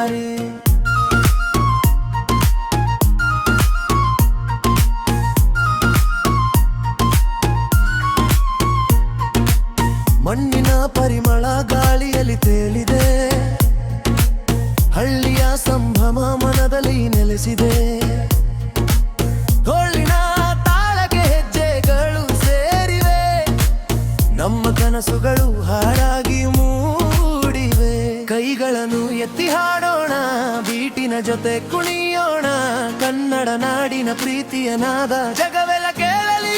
ದಾರಿ. ಮಣ್ಣಿನ ಪರಿಮಳ ಗಾಳಿಯಲ್ಲಿ ತೇಲಿದೆ, ಹಳ್ಳಿಯ ಸಂಭ್ರಮ ಮನದಲ್ಲಿ ನೆಲೆಸಿದೆ. ತೋಳಿನ ತಾಳಕ್ಕೆ ಹೆಜ್ಜೆಗಳು ಸೇರಿವೆ, ನಮ್ಮ ಕನಸುಗಳು ಹಾಡಾಗಿ ಮೂಡಿವೆ. ಕೈಗಳನ್ನು ಎತ್ತಿ ಹಾಡೋಣ, ಬೀಟಿನ ಜೊತೆ ಕುಣಿಯೋಣ, ಕನ್ನಡ ನಾಡಿನ ಪ್ರೀತಿಯ ನಾದ ಜಗವೆಲ್ಲ ಕೇಳಲಿ.